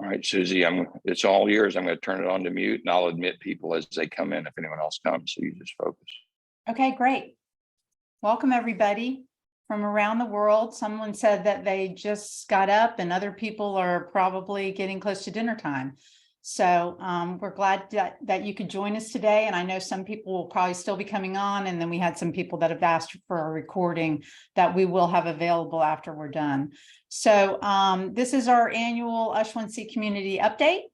right, Susie, it's all yours. I'm going to turn it on to mute, and I'll admit people as they come in if anyone else comes. So you just focus. Okay, great. Welcome everybody from around the world. Someone said that they just got up and other people are probably getting close to dinner time. So we're glad that you could join us today. And I know some people will probably still be coming on. And then we had some people that have asked for a recording that we will have available after we're done. So this is our annual USH1C community update.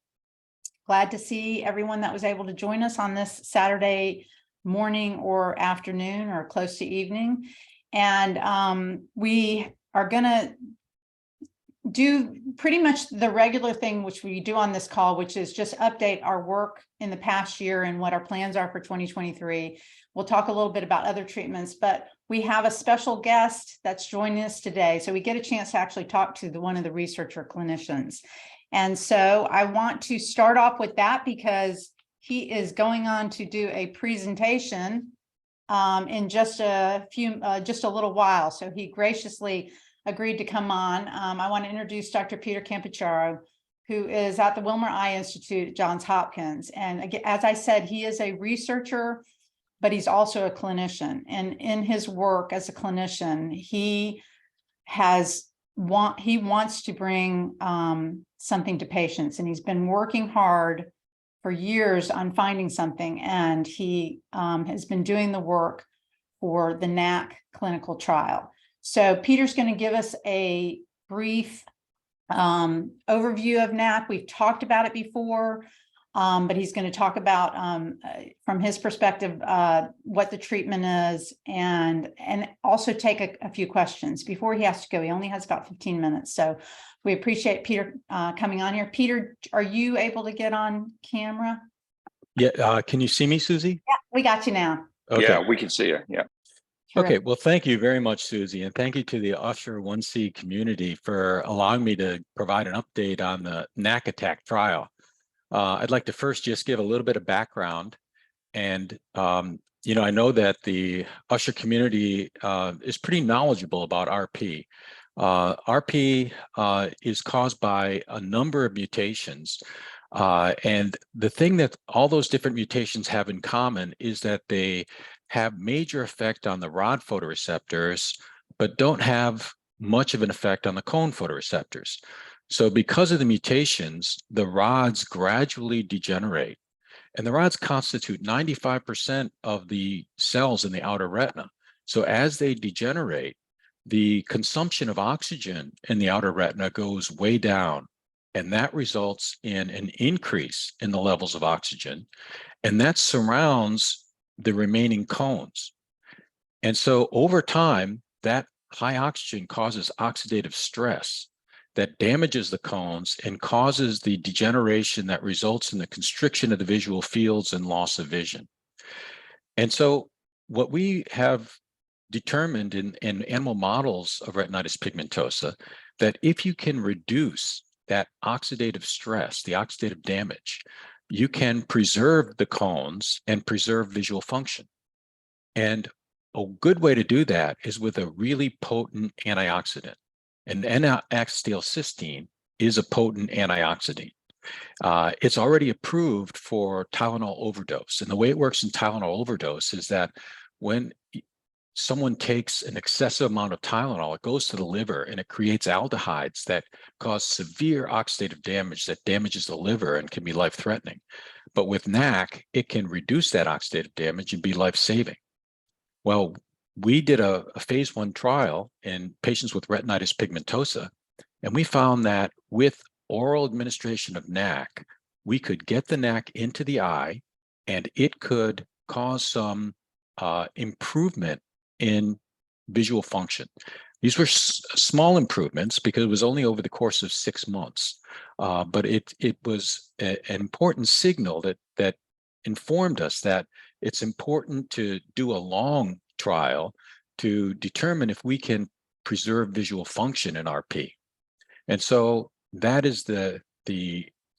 Glad to see everyone that was able to join us on this Saturday morning or afternoon or close to evening. And we are going to do pretty much the regular thing which we do on this call, which is just update our work in the past year and what our plans are for 2023. We'll talk a little bit about other treatments, but we have a special guest that's joining us today. So we get a chance to actually talk to one of the researcher clinicians. And so I want to start off with that because he is going on to do a presentation in just a little while. So he graciously agreed to come on. I want to introduce Dr. Peter Campacharo, who is at the Wilmer Eye Institute at Johns Hopkins. And again, as I said, he is a researcher, but he's also a clinician. And in his work as a clinician, he wants to bring something to patients, and he's been working hard for years on finding something. And he has been doing the work for the NAC clinical trial. So Peter's going to give us a brief overview of NAC. We've talked about it before, but he's going to talk about, from his perspective, what the treatment is, and also take a few questions before he has to go. He only has about 15 minutes. So we appreciate Peter coming on here. Peter, are you able to get on camera? Yeah. Can you see me, Susie? Yeah, we got you now. Okay. Yeah, we can see you. Yeah. Okay, well, thank you very much, Susie, and thank you to the USH1C community for allowing me to provide an update on the NAC attack trial. I'd like to first just give a little bit of background, and I know that the Usher community is pretty knowledgeable about RP. RP is caused by a number of mutations, and the thing that all those different mutations have in common is that they have major effect on the rod photoreceptors, but don't have much of an effect on the cone photoreceptors. So because of the mutations, the rods gradually degenerate, and the rods constitute 95% of the cells in the outer retina. So as they degenerate, the consumption of oxygen in the outer retina goes way down, and that results in an increase in the levels of oxygen, and that surrounds the remaining cones. And so over time, that high oxygen causes oxidative stress that damages the cones and causes the degeneration that results in the constriction of the visual fields and loss of vision. And so what we have determined in animal models of retinitis pigmentosa, that if you can reduce that oxidative stress, the oxidative damage, you can preserve the cones and preserve visual function. And a good way to do that is with a really potent antioxidant. And N-acetylcysteine is a potent antioxidant. It's already approved for Tylenol overdose. And the way it works in Tylenol overdose is that when someone takes an excessive amount of Tylenol, it goes to the liver and it creates aldehydes that cause severe oxidative damage that damages the liver and can be life-threatening. But with NAC, it can reduce that oxidative damage and be life-saving. Well, we did a phase 1 trial in patients with retinitis pigmentosa, and we found that with oral administration of NAC, we could get the NAC into the eye, and it could cause some improvement in visual function. These were small improvements because it was only over the course of 6 months, but it was an important signal that informed us that it's important to do a long trial to determine if we can preserve visual function in RP. And so that is the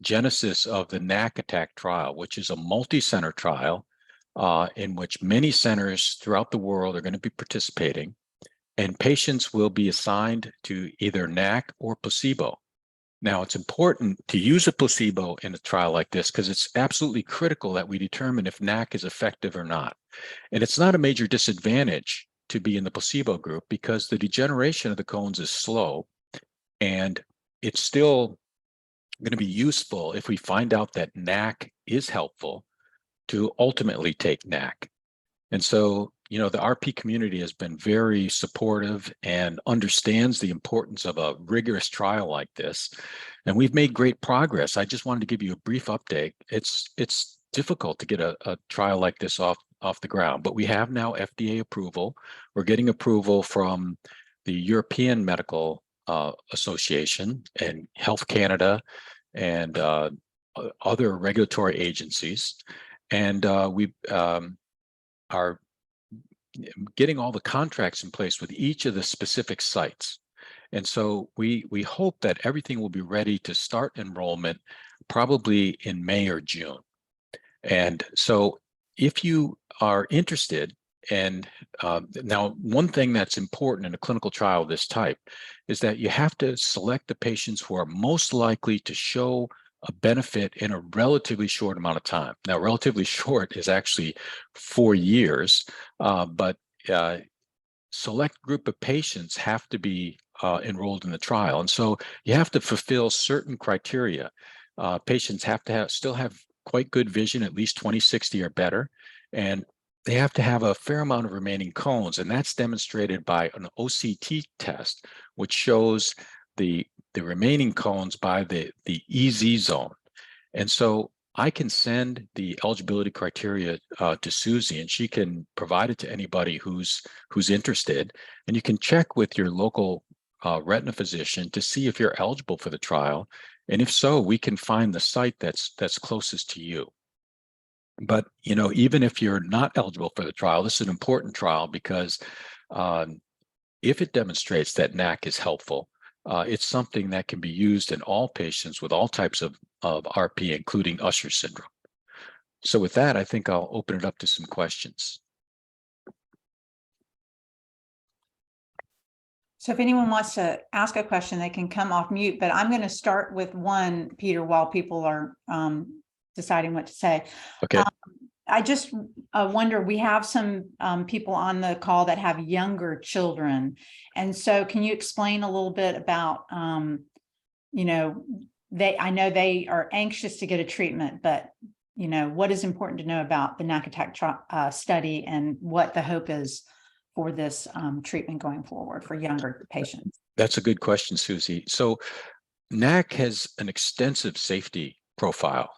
genesis of the NAC attack trial, which is a multi-center trial in which many centers throughout the world are going to be participating, and patients will be assigned to either NAC or placebo. Now, it's important to use a placebo in a trial like this because it's absolutely critical that we determine if NAC is effective or not. And it's not a major disadvantage to be in the placebo group because the degeneration of the cones is slow, and it's still going to be useful if we find out that NAC is helpful to ultimately take NAC. And so, you know, the RP community has been very supportive and understands the importance of a rigorous trial like this. And we've made great progress. I just wanted to give you a brief update. It's difficult to get a trial like this off the ground, but we have now FDA approval. We're getting approval from the European Medical Association and Health Canada and other regulatory agencies. And we are getting all the contracts in place with each of the specific sites. And so we hope that everything will be ready to start enrollment probably in May or June. And so if you are interested, and now one thing that's important in a clinical trial of this type is that you have to select the patients who are most likely to show a benefit in a relatively short amount of time. Now, relatively short is actually 4 years, but select group of patients have to be enrolled in the trial. And so you have to fulfill certain criteria. Patients have to still have quite good vision, at least 20/60 or better, and they have to have a fair amount of remaining cones, and that's demonstrated by an OCT test, which shows the remaining cones by the EZ zone. And so I can send the eligibility criteria to Susie, and she can provide it to anybody who's interested. And you can check with your local retina physician to see if you're eligible for the trial. And if so, we can find the site that's closest to you. But, you know, even if you're not eligible for the trial, this is an important trial because if it demonstrates that NAC is helpful, it's something that can be used in all patients with all types of RP, including Usher syndrome. So with that, I think I'll open it up to some questions. So if anyone wants to ask a question, they can come off mute, but I'm going to start with one, Peter, while people are deciding what to say. Okay. I just wonder, we have some people on the call that have younger children. And so can you explain a little bit about, you know, I know they are anxious to get a treatment, but, you know, what is important to know about the NAC attack study and what the hope is for this treatment going forward for younger patients? That's a good question, Susie. So NAC has an extensive safety profile.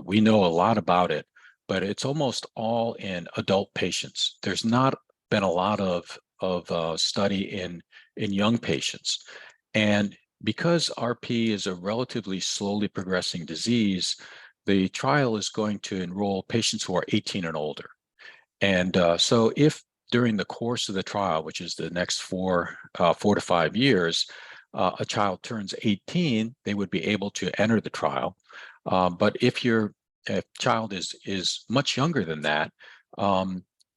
We know a lot about it, but it's almost all in adult patients. There's not been a lot of study in young patients. And because RP is a relatively slowly progressing disease, the trial is going to enroll patients who are 18 and older. And so if during the course of the trial, which is the next 4 to 5 years, a child turns 18, they would be able to enter the trial. But if your child is much younger than that,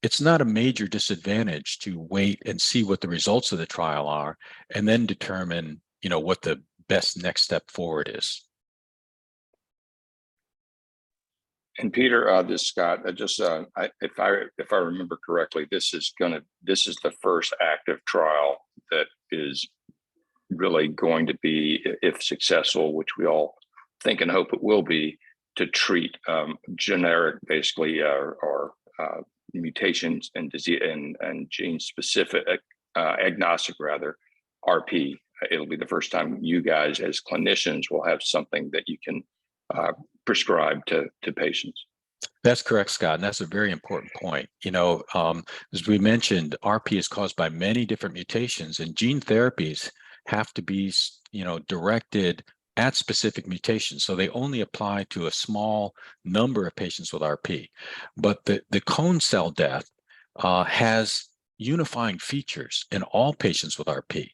it's not a major disadvantage to wait and see what the results of the trial are, and then determine, you know, what the best next step forward is. And Peter, this is Scott. If I remember correctly, this is the first active trial that is really going to be, if successful, which we all think and hope it will be, to treat generic, basically, or mutations and disease and gene specific, agnostic rather, RP. It'll be the first time you guys as clinicians will have something that you can prescribe to patients. That's correct, Scott, and that's a very important point. You know, as we mentioned, RP is caused by many different mutations, and gene therapies have to be, you know, directed at specific mutations. So they only apply to a small number of patients with RP. But the cone cell death has unifying features in all patients with RP.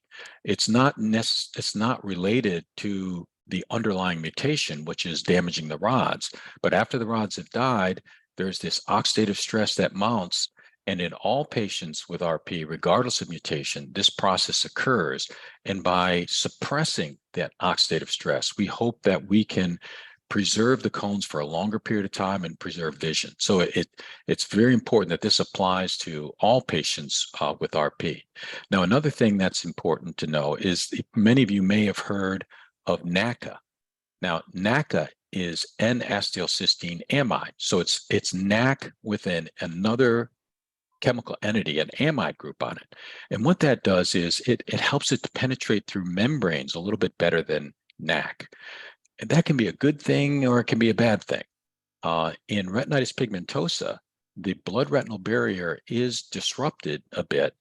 It's not related to the underlying mutation, which is damaging the rods. But after the rods have died, there's this oxidative stress that mounts, And in all patients with RP, regardless of mutation, this process occurs. And by suppressing that oxidative stress, we hope that we can preserve the cones for a longer period of time and preserve vision. So it's very important that this applies to all patients with RP. Now, another thing that's important to know is many of you may have heard of NACA. Now, NACA is N-acetylcysteine amide. So it's NAC within another chemical entity, an amide group on it. And what that does is it helps it to penetrate through membranes a little bit better than NAC. And that can be a good thing or it can be a bad thing. In retinitis pigmentosa, the blood retinal barrier is disrupted a bit.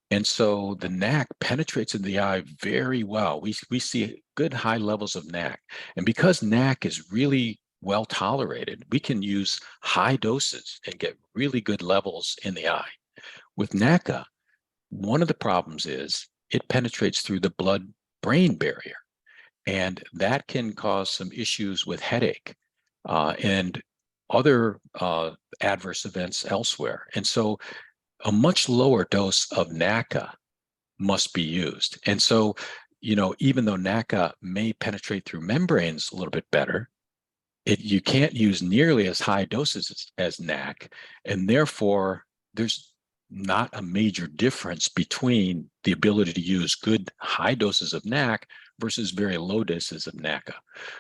And so the NAC penetrates into the eye very well. We see good high levels of NAC. And because NAC is really well tolerated, we can use high doses and get really good levels in the eye. With NACA, one of the problems is it penetrates through the blood-brain barrier. And that can cause some issues with headache and other adverse events elsewhere. And so a much lower dose of NACA must be used. And so, even though NACA may penetrate through membranes a little bit better, you can't use nearly as high doses as NAC, and therefore there's not a major difference between the ability to use good high doses of NAC versus very low doses of NACA.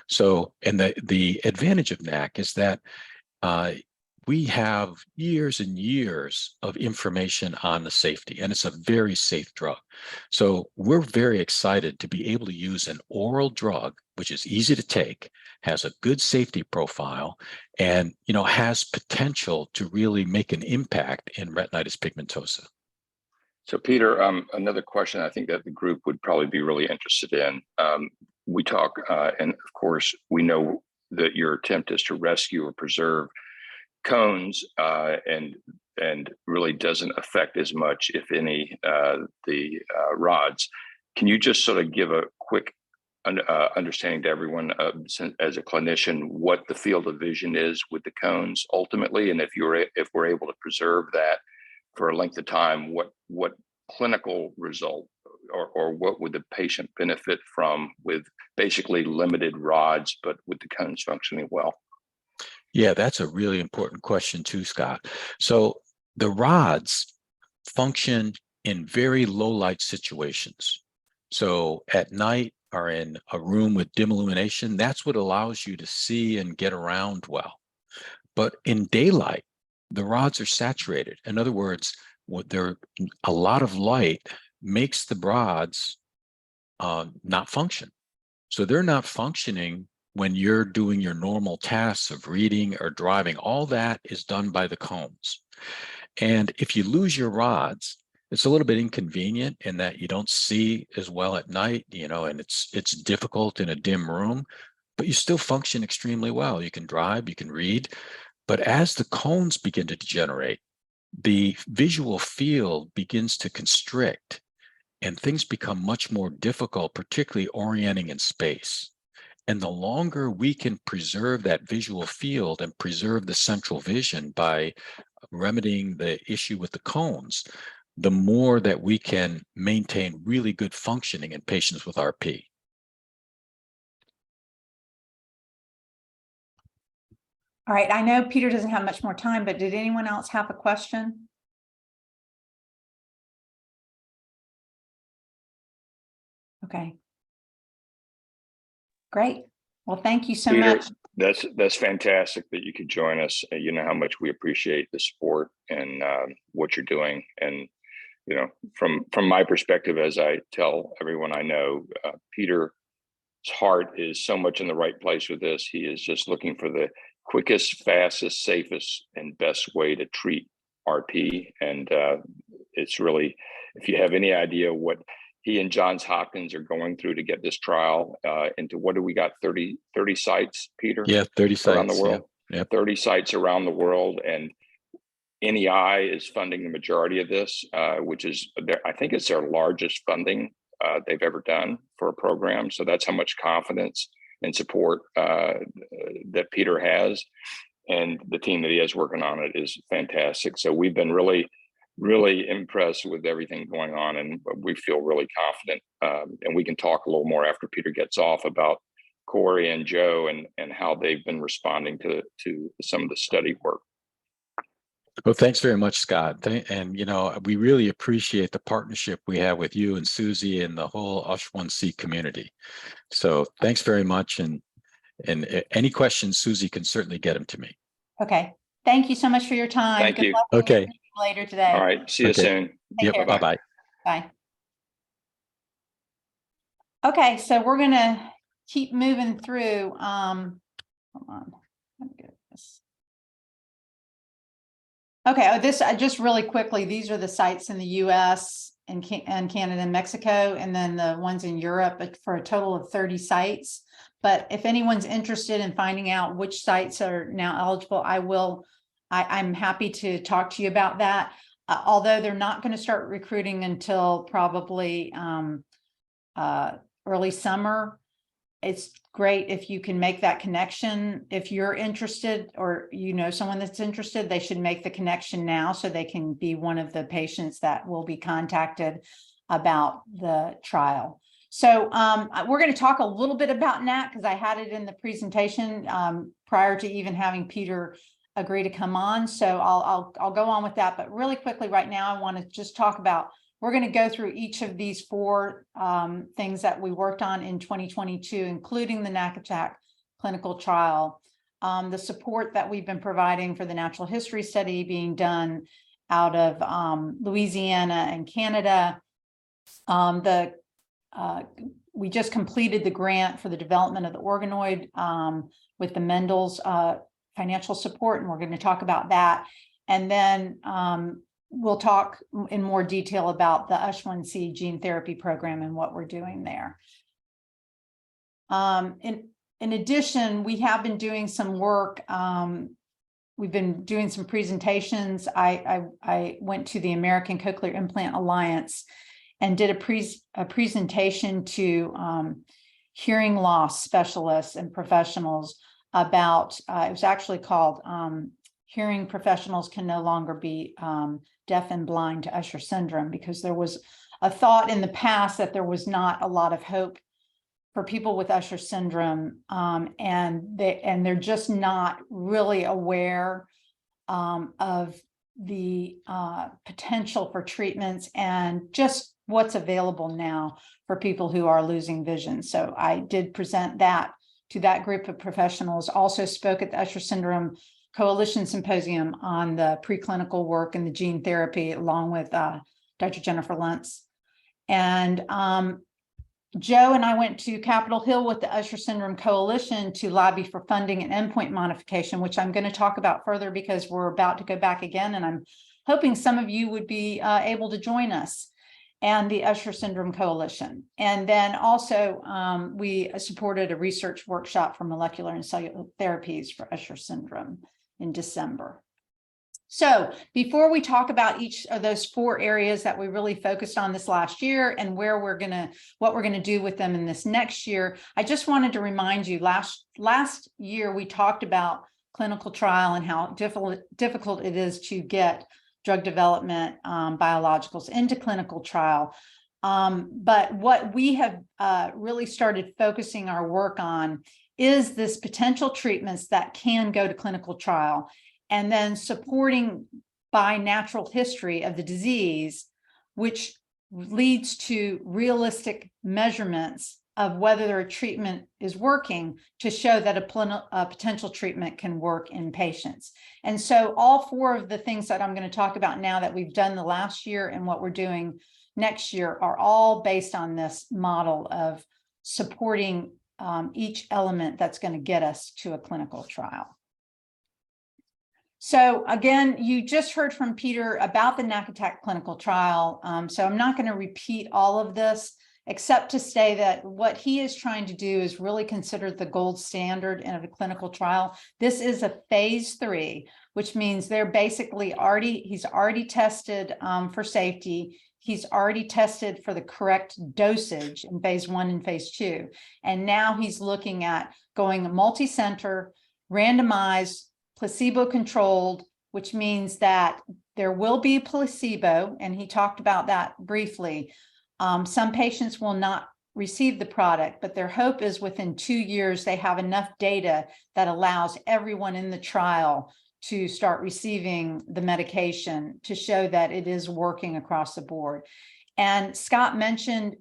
So, and the advantage of NAC is that we have years and years of information on the safety, and it's a very safe drug. So we're very excited to be able to use an oral drug, which is easy to take, has a good safety profile, and has potential to really make an impact in retinitis pigmentosa. So Peter, another question I think that the group would probably be really interested in. We talk, and of course, we know that your attempt is to rescue or preserve cones and really doesn't affect as much, if any, the rods. Can you just sort of give a quick understanding to everyone as a clinician what the field of vision is with the cones ultimately, and if we're able to preserve that for a length of time, what clinical result or what would the patient benefit from with basically limited rods but with the cones functioning well? Yeah, that's a really important question too, Scott. So the rods function in very low light situations. So at night or in a room with dim illumination, that's what allows you to see and get around well. But in daylight, the rods are saturated. In other words, a lot of light makes the rods not function. So they're not functioning when you're doing your normal tasks of reading or driving. All that is done by the cones. And if you lose your rods, it's a little bit inconvenient in that you don't see as well at night, and it's difficult in a dim room, but you still function extremely well. You can drive, you can read. But as the cones begin to degenerate, the visual field begins to constrict and things become much more difficult, particularly orienting in space. And the longer we can preserve that visual field and preserve the central vision by remedying the issue with the cones, the more that we can maintain really good functioning in patients with RP. All right, I know Peter doesn't have much more time, but did anyone else have a question? Okay. Great. Well, thank you so Peter, much. That's fantastic that you could join us. You know how much we appreciate the support and what you're doing. And from my perspective, as I tell everyone I know, Peter's heart is so much in the right place with this. He is just looking for the quickest, fastest, safest, and best way to treat RP. And it's really, if you have any idea what he and Johns Hopkins are going through to get this trial into, what do we got, 30 sites, Peter? Yeah, 30 sites around the world. Yeah. 30 sites around the world, and NEI is funding the majority of this, which is, I think it's their largest funding they've ever done for a program. So that's how much confidence and support that Peter has, and the team that he has working on it is fantastic. So we've been really really impressed with everything going on, and we feel really confident. And we can talk a little more after Peter gets off about Corey and Joe and how they've been responding to some of the study work. Well, thanks very much, Scott. And, you know, we really appreciate the partnership we have with you and Susie and the whole USH1C community. So thanks very much. And any questions, Susie can certainly get them to me. Okay. Thank you so much for your time. Thank Good you. luck in your Okay. meeting later today. All right. See you Okay. soon. Take Yep. care. Bye-bye. Bye. Okay, so we're gonna keep moving through. Hold on. Let me get this. Okay, this just really quickly. These are the sites in the U.S. and Canada and Mexico, and then the ones in Europe for a total of 30 sites. But if anyone's interested in finding out which sites are now eligible, I'm happy to talk to you about that. Although they're not going to start recruiting until probably early summer. It's great if you can make that connection. If you're interested, or you know someone that's interested, they should make the connection now so they can be one of the patients that will be contacted about the trial. So we're going to talk a little bit about NAT because I had it in the presentation prior to even having Peter agree to come on. So I'll go on with that. But really quickly right now, I want to just talk about, we're going to go through each of these four things that we worked on in 2022, including the NACATAC clinical trial, the support that we've been providing for the natural history study being done out of Louisiana and Canada. We just completed the grant for the development of the organoid with the Mendel's financial support, and we're going to talk about that. And then we'll talk in more detail about the USH1C gene therapy program and what we're doing there. In addition, we have been doing some work. We've been doing some presentations. I went to the American Cochlear Implant Alliance and did a presentation to hearing loss specialists and professionals about, it was actually called Hearing Professionals Can No Longer Be Deaf and Blind to Usher Syndrome, because there was a thought in the past that there was not a lot of hope for people with Usher syndrome, and they're just not really aware of the potential for treatments and just what's available now for people who are losing vision. So I did present that to that group of professionals. Also spoke at the Usher Syndrome Coalition Symposium on the preclinical work and the gene therapy, along with Dr. Jennifer Lentz. And Joe and I went to Capitol Hill with the Usher Syndrome Coalition to lobby for funding and endpoint modification, which I'm going to talk about further because we're about to go back again. And I'm hoping some of you would be able to join us and the Usher Syndrome Coalition. And then also we supported a research workshop for molecular and cellular therapies for Usher syndrome in December. So before we talk about each of those four areas that we really focused on this last year and what we're going to do with them in this next year, I just wanted to remind you, last year we talked about clinical trial and how difficult it is to get drug development biologicals into clinical trial. But what we have really started focusing our work on is this potential treatments that can go to clinical trial, and then supporting by natural history of the disease, which leads to realistic measurements of whether a treatment is working to show that a potential treatment can work in patients. And so all four of the things that I'm going to talk about now that we've done the last year and what we're doing next year are all based on this model of supporting each element that's going to get us to a clinical trial. So again, you just heard from Peter about the NACATAC clinical trial. So I'm not going to repeat all of this, except to say that what he is trying to do is really consider the gold standard in a clinical trial. This is a phase 3, which means they're basically he's already tested for safety. He's already tested for the correct dosage in phase 1 and phase 2. And now he's looking at going multi-center, randomized, placebo-controlled, which means that There will be placebo, and he talked about that briefly. Some patients will not receive the product, but their hope is within 2 years, they have enough data that allows everyone in the trial to start receiving the medication to show that it is working across the board. And Scott mentioned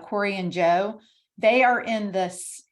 Corey and Joe. They are in this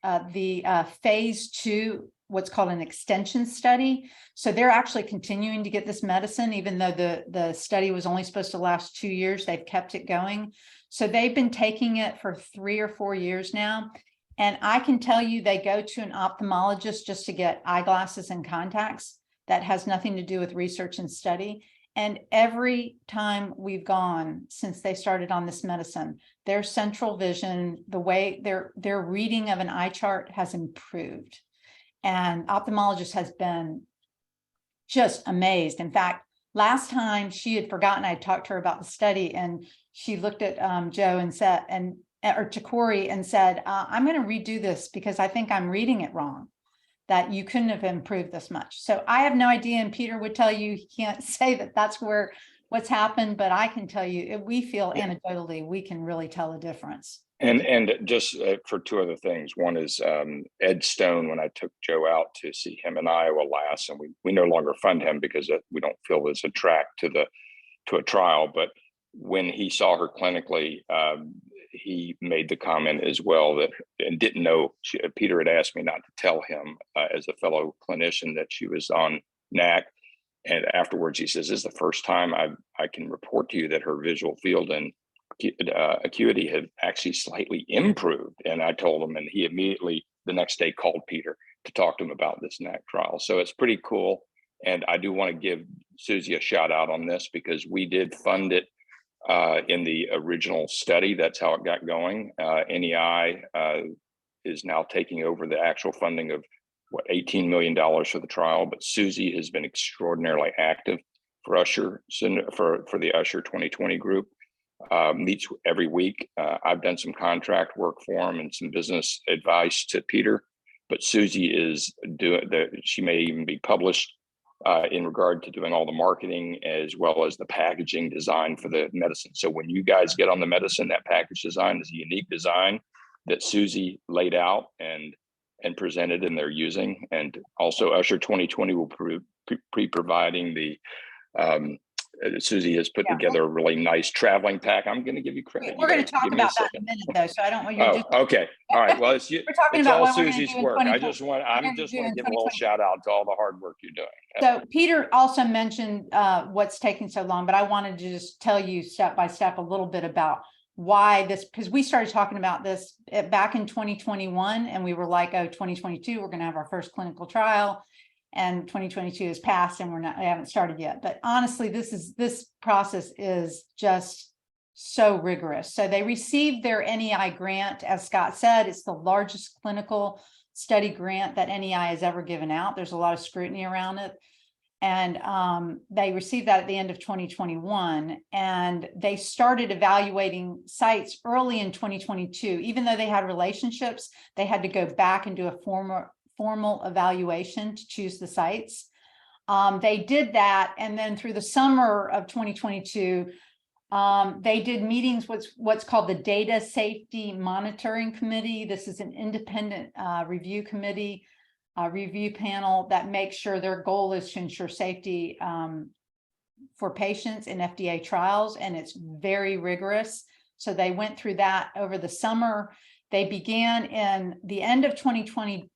phase 2, what's called an extension study. So they're actually continuing to get this medicine, even though the study was only supposed to last 2 years. They've kept it going. So they've been taking it for 3 or 4 years now. And I can tell you, they go to an ophthalmologist just to get eyeglasses and contacts. That has nothing to do with research and study. And every time we've gone since they started on this medicine, their central vision, the way their reading of an eye chart has improved. And ophthalmologist has been just amazed. In fact, last time she had forgotten, I talked to her about the study, and she looked at Joe and said, or to Corey and said, I'm going to redo this because I think I'm reading it wrong, that you couldn't have improved this much. So I have no idea. And Peter would tell you, he can't say that that's what's happened, but I can tell you, we feel anecdotally, we can really tell a difference. And just for 2 other things. One is Ed Stone, when I took Joe out to see him in Iowa last, and we no longer fund him because we don't feel there's a track to a trial. But when he saw her clinically, he made the comment as well that, and didn't know, Peter had asked me not to tell him as a fellow clinician that she was on NAC. And afterwards he says, this is the first time I can report to you that her visual field and acuity had actually slightly improved. And I told him, and he immediately the next day called Peter to talk to him about this NAC trial. So it's pretty cool. And I do want to give Susie a shout out on this because we did fund it in the original study. That's how it got going. NEI is now taking over the actual funding of $18 million for the trial, but Susie has been extraordinarily active for Usher, for the Usher 2020 group. Meets every week. I've done some contract work for him and some business advice to Peter, but Susie is she may even be published in regard to doing all the marketing as well as the packaging design for the medicine. So when you guys get on the medicine, that package design is a unique design that Susie laid out and presented, and they're using. And also Usher 2020 will be providing the Susie has put together a really nice traveling pack. I'm going to give you credit. We're going to talk about that in a minute, though, so I don't want you to just... okay. All right. Well, it's about all Susie's work. I just want to give a little shout out to all the hard work you're doing. So Peter also mentioned what's taking so long, but I wanted to just tell you step by step a little bit about why this, because we started talking about this back in 2021, and we were like, oh, 2022, we're going to have our first clinical trial. And 2022 has passed and we haven't started yet. But honestly, this process is just so rigorous. So they received their NEI grant. As Scott said, it's the largest clinical study grant that NEI has ever given out. There's a lot of scrutiny around it. And they received that at the end of 2021. And they started evaluating sites early in 2022. Even though they had relationships, they had to go back and do a formal evaluation to choose the sites. They did that, and then through the summer of 2022, they did meetings with what's called the Data Safety Monitoring Committee. This is an independent review committee, review panel that makes sure their goal is to ensure safety for patients in FDA trials, and it's very rigorous. So they went through that over the summer. They began in the end of 2022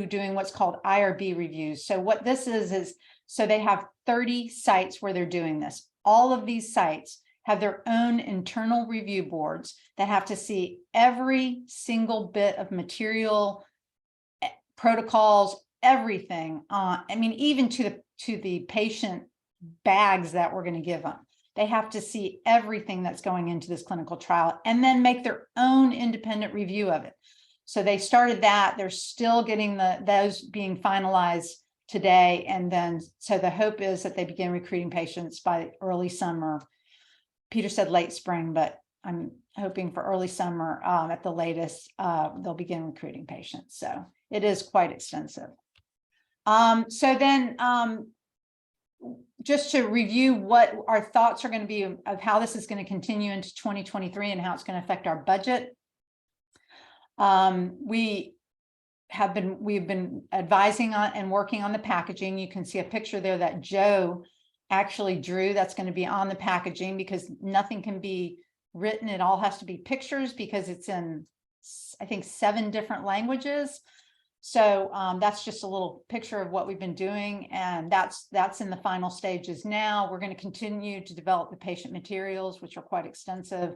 doing what's called IRB reviews. So what this is so they have 30 sites where they're doing this. All of these sites have their own internal review boards that have to see every single bit of material, protocols, everything. I mean, even to the patient bags that we're going to give them. They have to see everything that's going into this clinical trial and then make their own independent review of it. So they started that. They're still getting those being finalized today. And then, so the hope is that they begin recruiting patients by early summer. Peter said late spring, but I'm hoping for early summer at the latest, they'll begin recruiting patients. So it is quite extensive. So then just to review what our thoughts are going to be of how this is going to continue into 2023 and how it's going to affect our budget. We've been advising on and working on the packaging. You can see a picture there that Joe actually drew. That's going to be on the packaging because nothing can be written. It all has to be pictures because it's in, I think, 7 different languages. So that's just a little picture of what we've been doing. And that's in the final stages now. We're going to continue to develop the patient materials, which are quite extensive.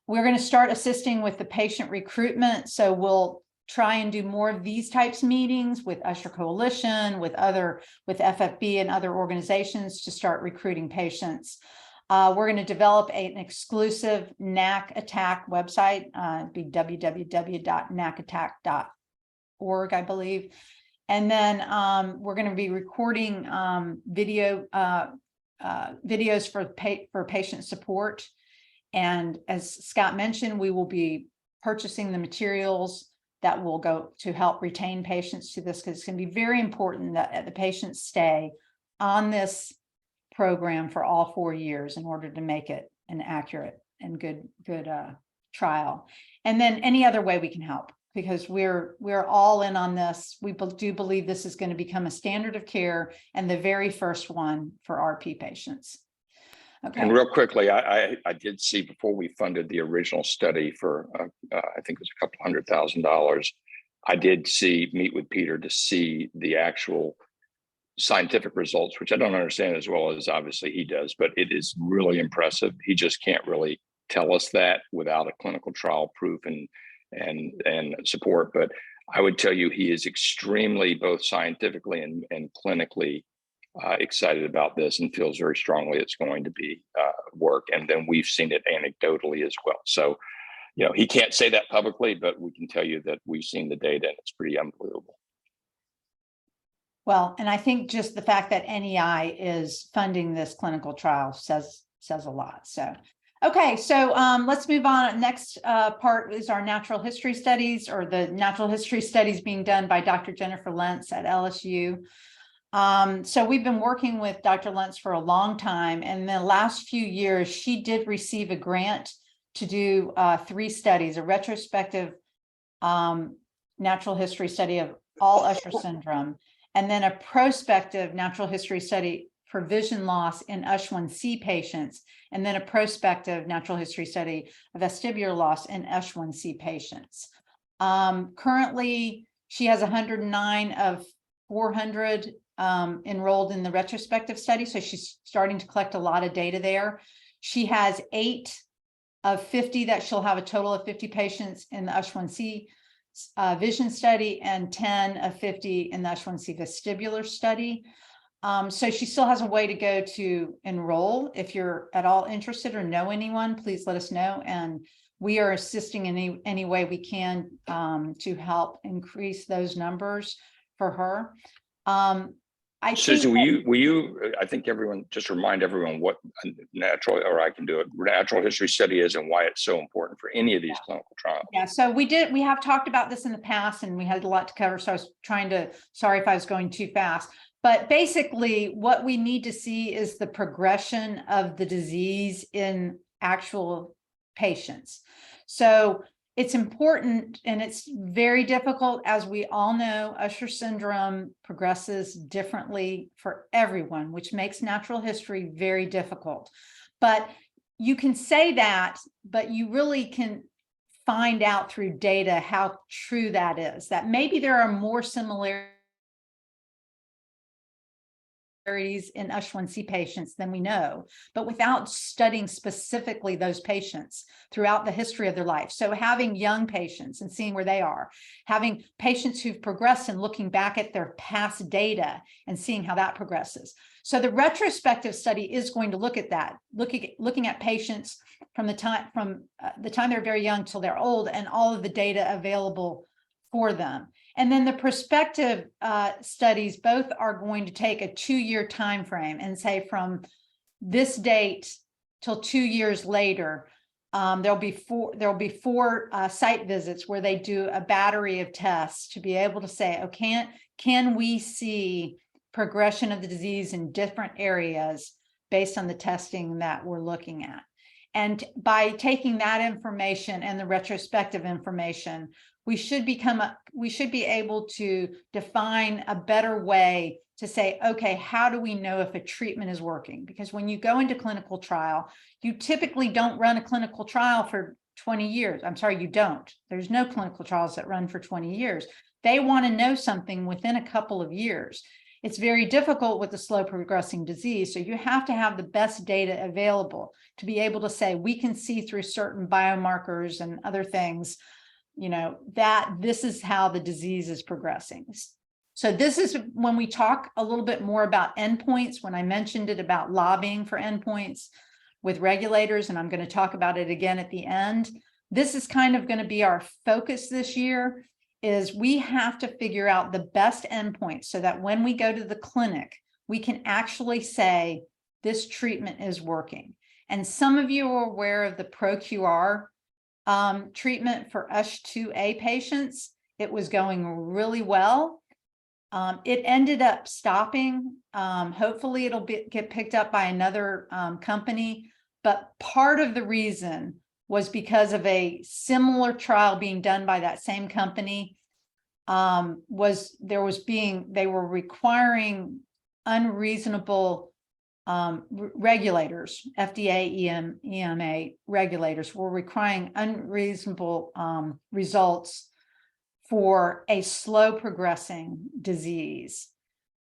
We're going to start assisting with the patient recruitment. So we'll try and do more of these types of meetings with Usher Coalition, with FFB and other organizations to start recruiting patients. We're going to develop an exclusive NAC Attack website, it'd be www.nacattack.org, I believe. And then we're going to be recording videos for patient support. And as Scott mentioned, we will be purchasing the materials that will go to help retain patients to this, because it's going to be very important that the patients stay on this program for all 4 years in order to make it an accurate and good trial. And then any other way we can help, because we're all in on this. We do believe this is going to become a standard of care and the very first one for RP patients. Okay. And real quickly, I did see before we funded the original study for, I think it was a couple $100,000. I did meet with Peter to see the actual scientific results, which I don't understand as well as obviously he does, but it is really impressive. He just can't really tell us that without a clinical trial proof and support. But I would tell you, he is extremely both scientifically and clinically excited about this and feels very strongly it's going to be work. And then we've seen it anecdotally as well. So, you know, he can't say that publicly, but we can tell you that we've seen the data and it's pretty unbelievable. Well, and I think just the fact that NEI is funding this clinical trial says a lot. So, okay, so let's move on. Next part is our natural history studies, or the natural history studies being done by Dr. Jennifer Lentz at LSU. So we've been working with Dr. Lentz for a long time, and in the last few years, she did receive a grant to do 3 studies: a retrospective natural history study of all Usher syndrome, and then a prospective natural history study for vision loss in USH1C patients, and then a prospective natural history study of vestibular loss in USH1C patients. Currently, she has 109 of 400 enrolled in the retrospective study, so she's starting to collect a lot of data there. She has 8 of 50 that she'll have a total of 50 patients in the USH1C vision study, and 10 of 50 in the USH1C vestibular study. So she still has a way to go to enroll. If you're at all interested or know anyone, please let us know. And we are assisting in any way we can to help increase those numbers for her. Susan, will you, I think everyone, just remind everyone what natural, or I can do it, natural history study is and why it's so important for any of these clinical trials. Yeah, so we have talked about this in the past and we had a lot to cover. So I was sorry if I was going too fast. But basically, what we need to see is the progression of the disease in actual patients. So it's important, and it's very difficult, as we all know. Usher syndrome progresses differently for everyone, which makes natural history very difficult. But you can say that, but you really can find out through data how true that is, that maybe there are more similarities in USH1C patients than we know, but without studying specifically those patients throughout the history of their life. So having young patients and seeing where they are, having patients who've progressed and looking back at their past data and seeing how that progresses. So the retrospective study is going to look at that, looking at patients from the time they're very young till they're old, and all of the data available for them. And then the prospective studies both are going to take a 2-year time frame and say from this date till 2 years later, there'll be four site visits where they do a battery of tests to be able to say, okay, can we see progression of the disease in different areas based on the testing that we're looking at. And by taking that information and the retrospective information, we should be able to define a better way to say, okay, how do we know if a treatment is working? Because when you go into clinical trial, you typically don't run a clinical trial for 20 years. I'm sorry, you don't. There's no clinical trials that run for 20 years. They want to know something within a couple of years. It's very difficult with a slow progressing disease. So you have to have the best data available to be able to say, we can see through certain biomarkers and other things, you know, that this is how the disease is progressing. So this is when we talk a little bit more about endpoints, when I mentioned it about lobbying for endpoints with regulators, and I'm going to talk about it again at the end. This is kind of going to be our focus this year, is we have to figure out the best endpoints so that when we go to the clinic, we can actually say this treatment is working. And some of you are aware of the ProQR treatment for USH1C patients. It was going really well. It ended up stopping. Hopefully it'll get picked up by another company, but part of the reason was because of a similar trial being done by that same company. They were requiring unreasonable regulators, FDA, EMA regulators were requiring unreasonable results for a slow progressing disease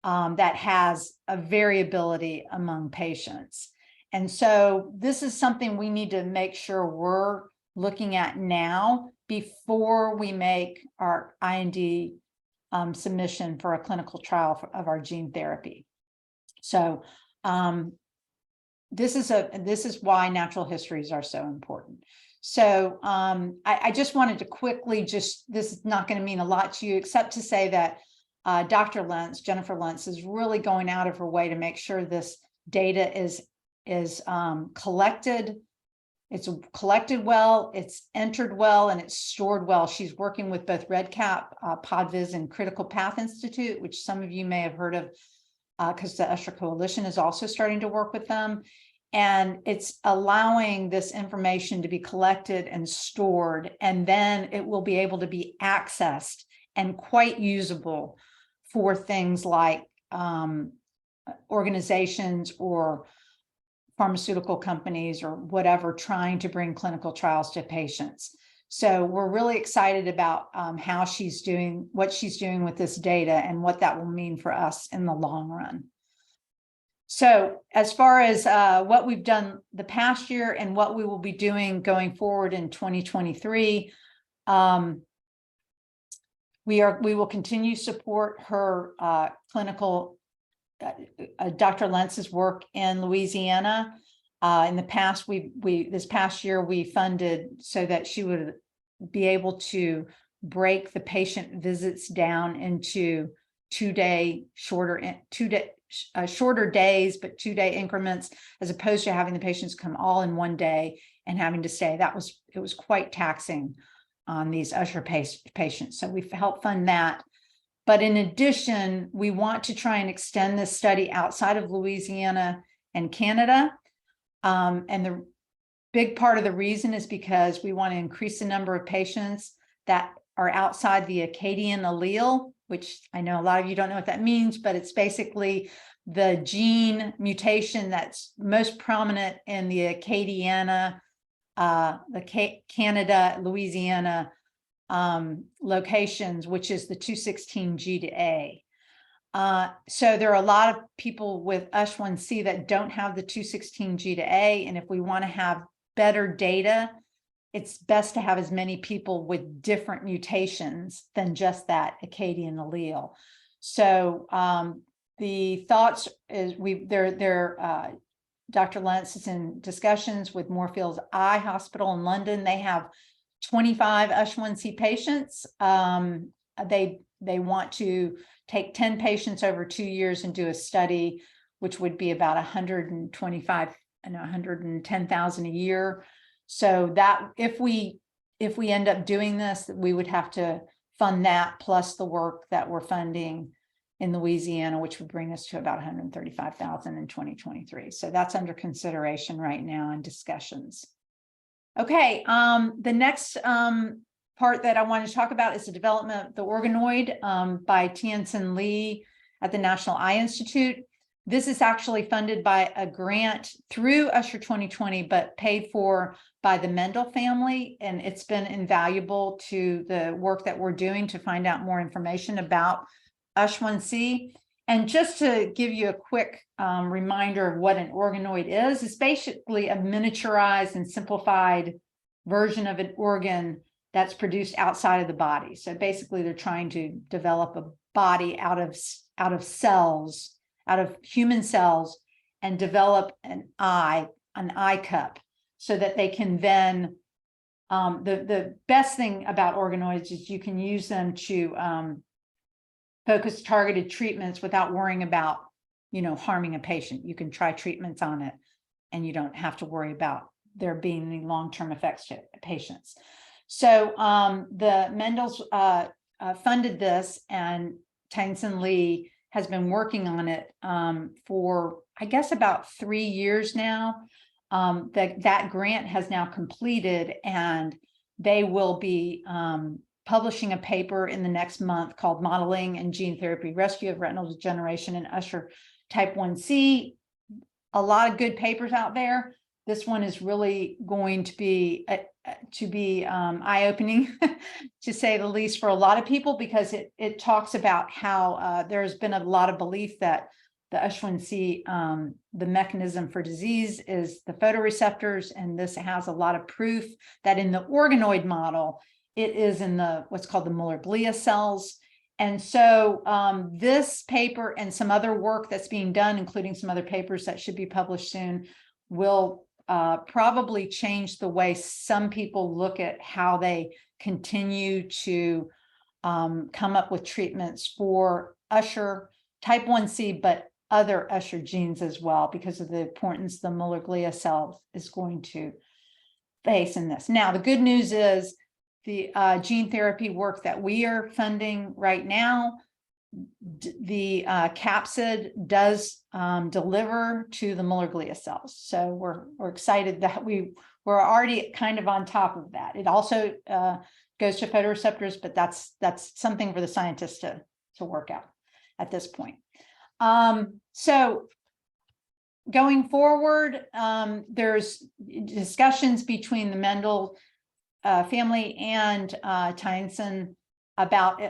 that has a variability among patients. And so this is something we need to make sure we're looking at now before we make our IND submission for a clinical trial of our gene therapy. So this is why natural histories are so important. So I just wanted to quickly this is not going to mean a lot to you, except to say that Dr. Lentz, Jennifer Lentz, is really going out of her way to make sure this data is collected. It's collected well, it's entered well, and it's stored well. She's working with both REDCap, PodViz, and Critical Path Institute, which some of you may have heard of because the Usher Coalition is also starting to work with them. And it's allowing this information to be collected and stored, and then it will be able to be accessed and quite usable for things like organizations or pharmaceutical companies or whatever trying to bring clinical trials to patients. So we're really excited about how she's doing, what she's doing with this data and what that will mean for us in the long run. So as far as what we've done the past year and what we will be doing going forward in 2023, we will continue to support her clinical Dr. Lentz's work in Louisiana. In the past, this past year, we funded so that she would be able to break the patient visits down into shorter days, but 2-day increments, as opposed to having the patients come all in one day and having to stay. It was quite taxing on these Usher patients. So we've helped fund that. But in addition, we want to try and extend this study outside of Louisiana and Canada. And the big part of the reason is because we want to increase the number of patients that are outside the Acadian allele, which I know a lot of you don't know what that means, but it's basically the gene mutation that's most prominent in the Acadiana, Canada, Louisiana locations, which is the 216G to A. So there are a lot of people with USH1C that don't have the 216G to A, and if we want to have better data, it's best to have as many people with different mutations than just that Acadian allele. So the thoughts is Dr. Lentz is in discussions with Moorfields Eye Hospital in London. They have 25 USH1C patients. They want to take 10 patients over 2 years and do a study, which would be about 110,000 a year. So that if we end up doing this, we would have to fund that plus the work that we're funding in Louisiana, which would bring us to about 135,000 in 2023. So that's under consideration right now in discussions. Okay, the next part that I want to talk about is the development of the organoid by Tianxin Li at the National Eye Institute. This is actually funded by a grant through Usher 2020, but paid for by the Mendel family. And it's been invaluable to the work that we're doing to find out more information about USH1C. And just to give you a quick reminder of what an organoid is, it's basically a miniaturized and simplified version of an organ that's produced outside of the body. So basically they're trying to develop a body out of cells, out of human cells, and develop an eye cup so that they can then, the best thing about organoids is you can use them to focus targeted treatments without worrying about, harming a patient. You can try treatments on it and you don't have to worry about there being any long-term effects to patients. So the Mendel's funded this, and Tianxin Li has been working on it for, I guess, about 3 years now. That grant has now completed, and they will be publishing a paper in the next month called Modeling and Gene Therapy Rescue of Retinal Degeneration in Usher Type 1C. A lot of good papers out there. This one is really going to be eye-opening, to say the least, for a lot of people, because it talks about how there's been a lot of belief that the USH1C, the mechanism for disease is the photoreceptors, and this has a lot of proof that in the organoid model, it is in the what's called the Muller glia cells. And so this paper and some other work that's being done, including some other papers that should be published soon, will probably change the way some people look at how they continue to come up with treatments for Usher Type 1C, but other Usher genes as well, because of the importance the Muller glia cell is going to face in this. Now, the good news is the gene therapy work that we are funding right now, the capsid does deliver to the Muller glia cells. So we're excited that we're already kind of on top of that. It also goes to photoreceptors, but that's something for the scientists to work out at this point. So going forward, there's discussions between the Mendel family and Tianxin about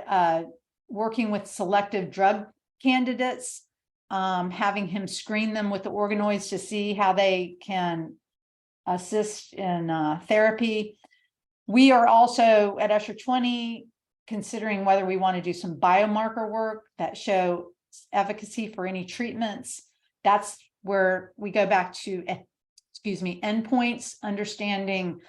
working with selective drug candidates, having him screen them with the organoids to see how they can assist in therapy. We are also at Usher 20 considering whether we want to do some biomarker work that show efficacy for any treatments. That's where we go back to, endpoints, understanding,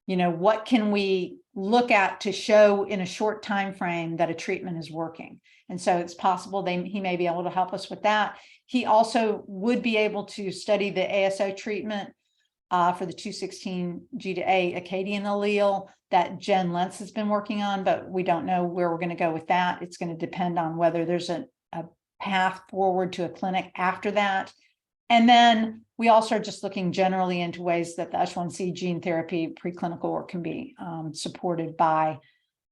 what can we look at to show in a short time frame that a treatment is working. And so it's possible he may be able to help us with that. He also would be able to study the ASO treatment for the 216 G to A Acadian allele that Jen Lentz has been working on, but we don't know where we're going to go with that. It's going to depend on whether there's a path forward to a clinic after that. And then we also are just looking generally into ways that the USH1C gene therapy preclinical work can be supported by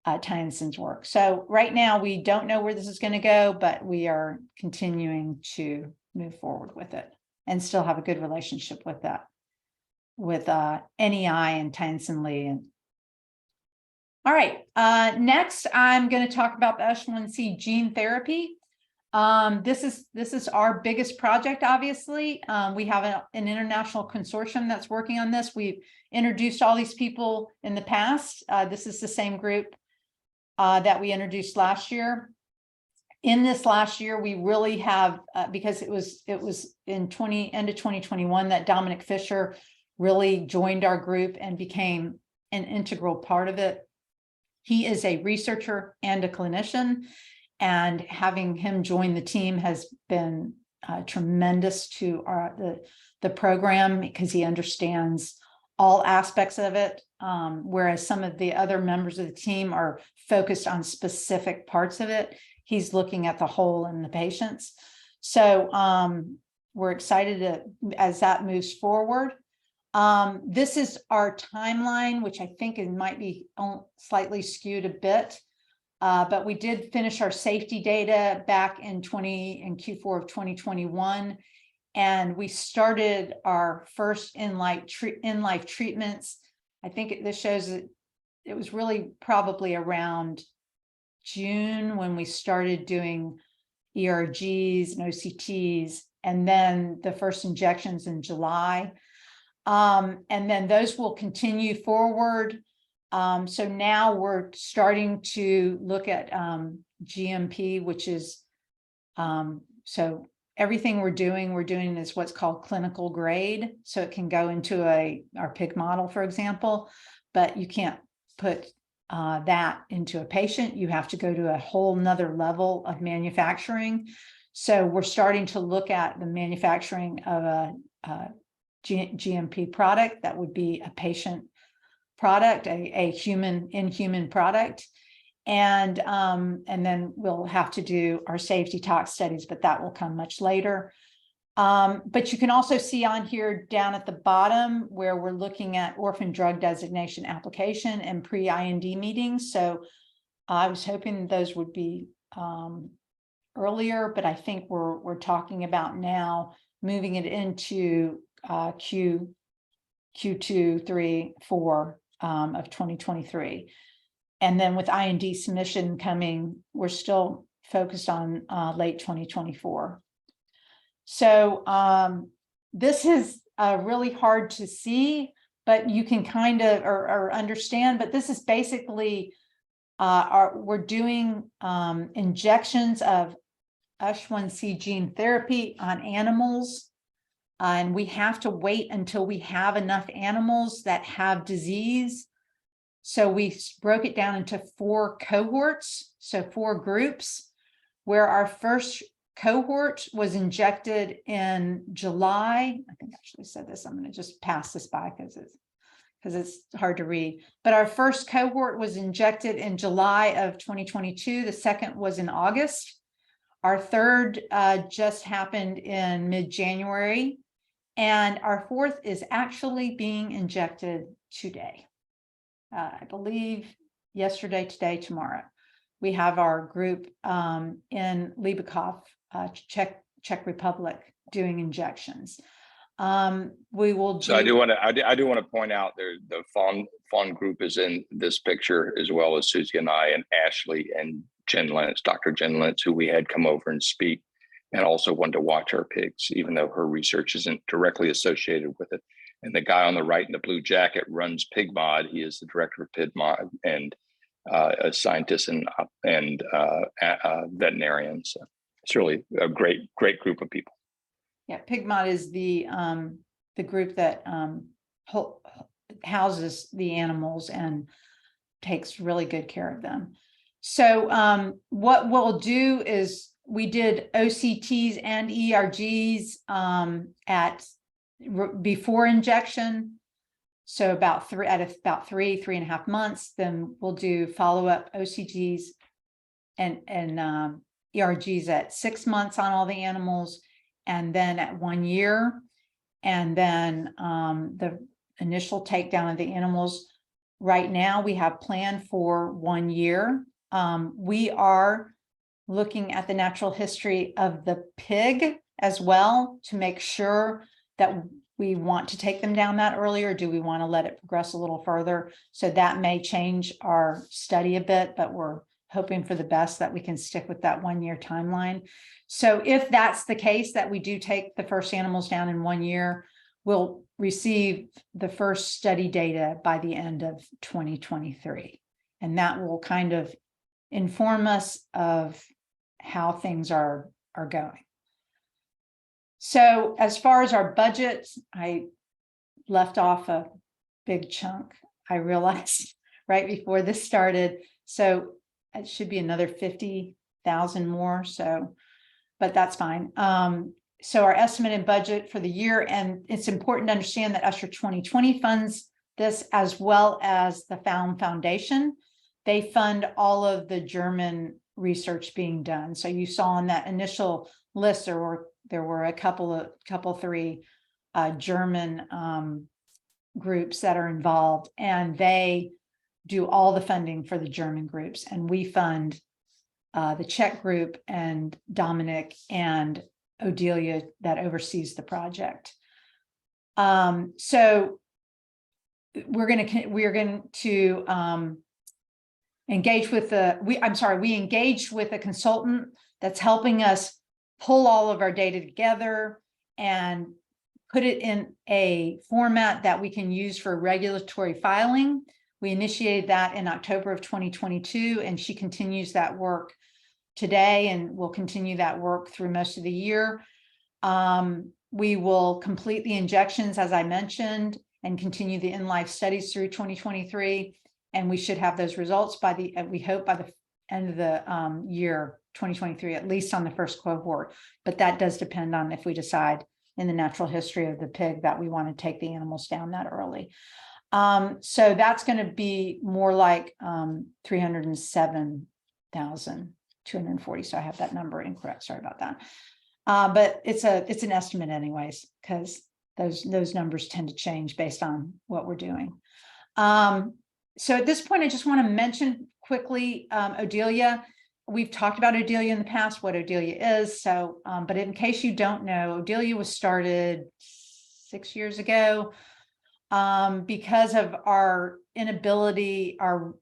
Tianxin's work. So right now we don't know where this is going to go, but we are continuing to move forward with it and still have a good relationship with that, with NEI and Tianxin Li. All right, next I'm going to talk about the USH1C gene therapy. This is our biggest project, obviously. We have an international consortium that's working on this. We've introduced all these people in the past. This is the same group that we introduced last year. In this last year, we really have, because it was in end of 2021 that Dominic Fisher really joined our group and became an integral part of it. He is a researcher and a clinician, and having him join the team has been tremendous to the program, because he understands all aspects of it, whereas some of the other members of the team are focused on specific parts of it. He's looking at the whole and the patients. So we're excited as that moves forward. This is our timeline, which I think it might be slightly skewed a bit. But we did finish our safety data back in Q4 of 2021. And we started our first in-life treatments. I think this shows that it was really probably around June when we started doing ERGs and OCTs, and then the first injections in July. And then those will continue forward. So now we're starting to look at GMP, which is, so everything we're doing is what's called clinical grade. So it can go into our pig model, for example, but you can't put that into a patient. You have to go to a whole nother level of manufacturing. So we're starting to look at the manufacturing of a GMP product that would be a patient product, a human product. And then we'll have to do our safety tox studies, but that will come much later. But you can also see on here down at the bottom where we're looking at orphan drug designation application and pre-IND meetings. So I was hoping those would be earlier, but I think we're talking about now moving it into Q2, 3, 4 of 2023. And then with IND submission coming, we're still focused on late 2024. So this is really hard to see, but you can kind of or understand, but this is basically we're doing injections of USH1C gene therapy on animals. And we have to wait until we have enough animals that have disease. So we broke it down into 4 cohorts, so 4 groups, where our first cohort was injected in July. I think I actually said this. I'm going to just pass this by because it's hard to read. But our first cohort was injected in July of 2022. The second was in August. Our third just happened in mid-January. And our fourth is actually being injected today. I believe yesterday, today, tomorrow. We have our group in Libakov, Czech Republic, doing injections. We will. So I do want to point out there the Fawn group is in this picture, as well as Susie and I and Ashley and Jen Lentz, Dr. Jen Lentz, who we had come over and speak, and also wanted to watch our pigs, even though her research isn't directly associated with it. And the guy on the right in the blue jacket runs PigMod. He is the director of PigMod and a scientist and veterinarian. So it's really a great group of people. Yeah, PigMod is the group that houses the animals and takes really good care of them. So what we'll do is we did OCTs and ERGs before injection. So about 3.5 months, then we'll do follow-up OCTs and ERGs at 6 months on all the animals, and then at 1 year, and then the initial takedown of the animals. Right now, we have planned for 1 year. We are looking at the natural history of the pig as well to make sure that we want to take them down that early, or do we want to let it progress a little further? So that may change our study a bit, but we're hoping for the best that we can stick with that 1 year timeline. So if that's the case, that we do take the first animals down in 1 year, we'll receive the first study data by the end of 2023. And that will kind of inform us of how things are going. So as far as our budget, I left off a big chunk, I realized right before this started. So it should be another 50,000 more. So, but that's fine. so our estimated budget for the year, and it's important to understand that Usher 2020 funds this, as well as the Foundation. They fund all of the German research being done. So you saw on that initial list, there were a couple three German groups that are involved, and they do all the funding for the German groups, and we fund the Czech group and Dominic and Odelia that oversees the project. So we're going to engage with we engaged with a consultant that's helping us pull all of our data together and put it in a format that we can use for regulatory filing. We initiated that in October of 2022, and she continues that work today and will continue that work through most of the year. We will complete the injections, as I mentioned, and continue the in-life studies through 2023. And we should have those results we hope by the end of the year 2023, at least on the first cohort. But that does depend on if we decide in the natural history of the pig that we want to take the animals down that early. So that's going to be more like 307,240. So I have that number incorrect. Sorry about that. But it's an estimate anyways, because those numbers tend to change based on what we're doing. So at this point, I just want to mention quickly Odelia. We've talked about Odelia in the past, what Odelia is. So, but in case you don't know, Odelia was started 6 years ago because of our inability, our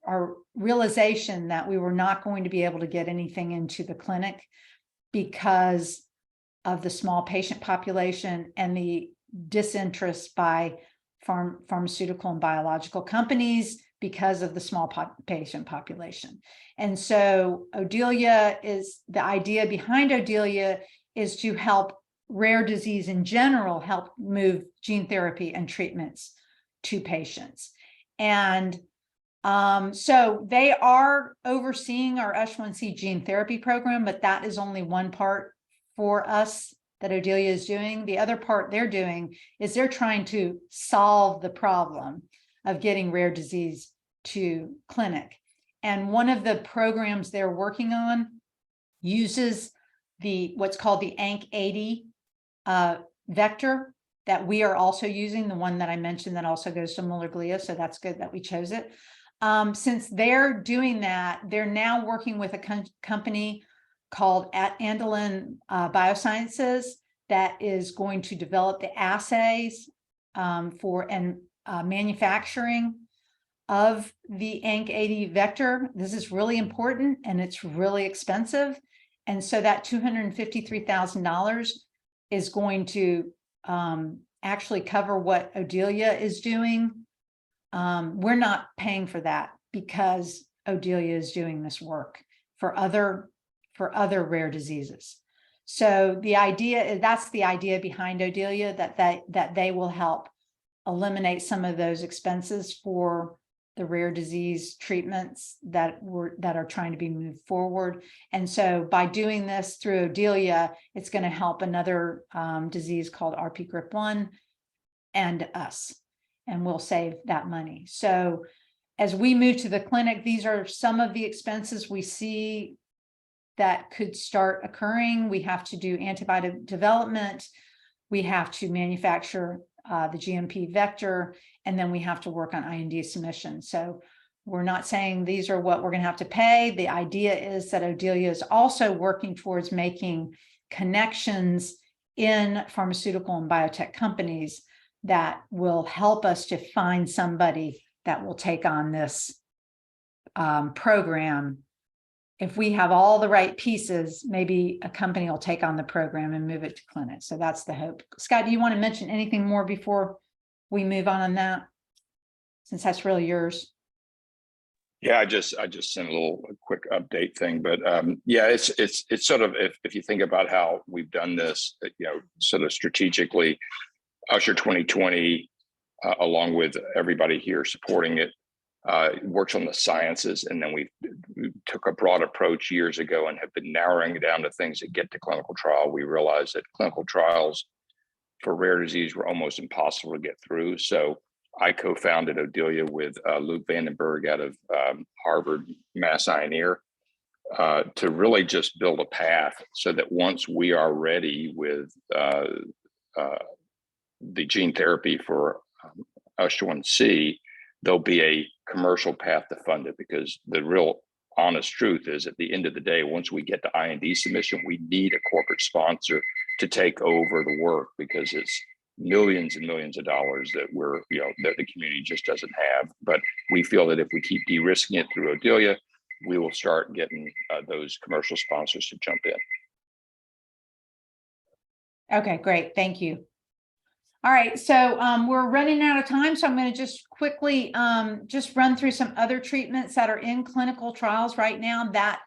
realization that we were not going to be able to get anything into the clinic because of the small patient population and the disinterest by pharmaceutical and biological companies because of the small patient population. And so Odelia is, the idea behind Odelia is to help rare disease in general, help move gene therapy and treatments to patients. And so they are overseeing our USH1C gene therapy program, but that is only one part for us that Odelia is doing. The other part they're doing is they're trying to solve the problem of getting rare disease to clinic. And one of the programs they're working on uses what's called the ANK80 vector that we are also using, the one that I mentioned that also goes to Muller glia. So that's good that we chose it. Since they're doing that, they're now working with a company called Andelin Biosciences that is going to develop the assays for manufacturing of the ANK80 vector. This is really important and it's really expensive. And so that $253,000 is going to actually cover what Odelia is doing. We're not paying for that because Odelia is doing this work for other rare diseases. So the idea, that's the idea behind Odelia, that they will help eliminate some of those expenses for the rare disease treatments that are trying to be moved forward. And so by doing this through Odelia, it's going to help another disease called RP-GRIP1 and us, and we'll save that money. So as we move to the clinic, these are some of the expenses we see that could start occurring. We have to do antibody development. We have to manufacture the GMP vector, and then we have to work on IND submission. So we're not saying these are what we're going to have to pay. The idea is that Odelia is also working towards making connections in pharmaceutical and biotech companies that will help us to find somebody that will take on this program. If we have all the right pieces, maybe a company will take on the program and move it to clinic. So that's the hope. Scott, do you want to mention anything more before we move on that? Since that's really yours. Yeah, I just sent a quick update thing, but yeah, it's sort of, if you think about how we've done this, sort of strategically, Usher 2020, along with everybody here supporting it, works on the sciences, and then we took a broad approach years ago and have been narrowing it down to things that get to clinical trial. We realized that clinical trials for rare disease were almost impossible to get through. So I co-founded Odelia with Luke Vandenberg out of Harvard Mass Eye and Ear to really just build a path so that once we are ready with the gene therapy for USH1C, there'll be a commercial path to fund it, because the real honest truth is, at the end of the day, once we get to IND submission, we need a corporate sponsor to take over the work, because it's millions and millions of dollars that that the community just doesn't have. But we feel that if we keep de-risking it through Odelia, we will start getting those commercial sponsors to jump in. Okay, great. Thank you. All right, so we're running out of time, so I'm going to just quickly just run through some other treatments that are in clinical trials right now that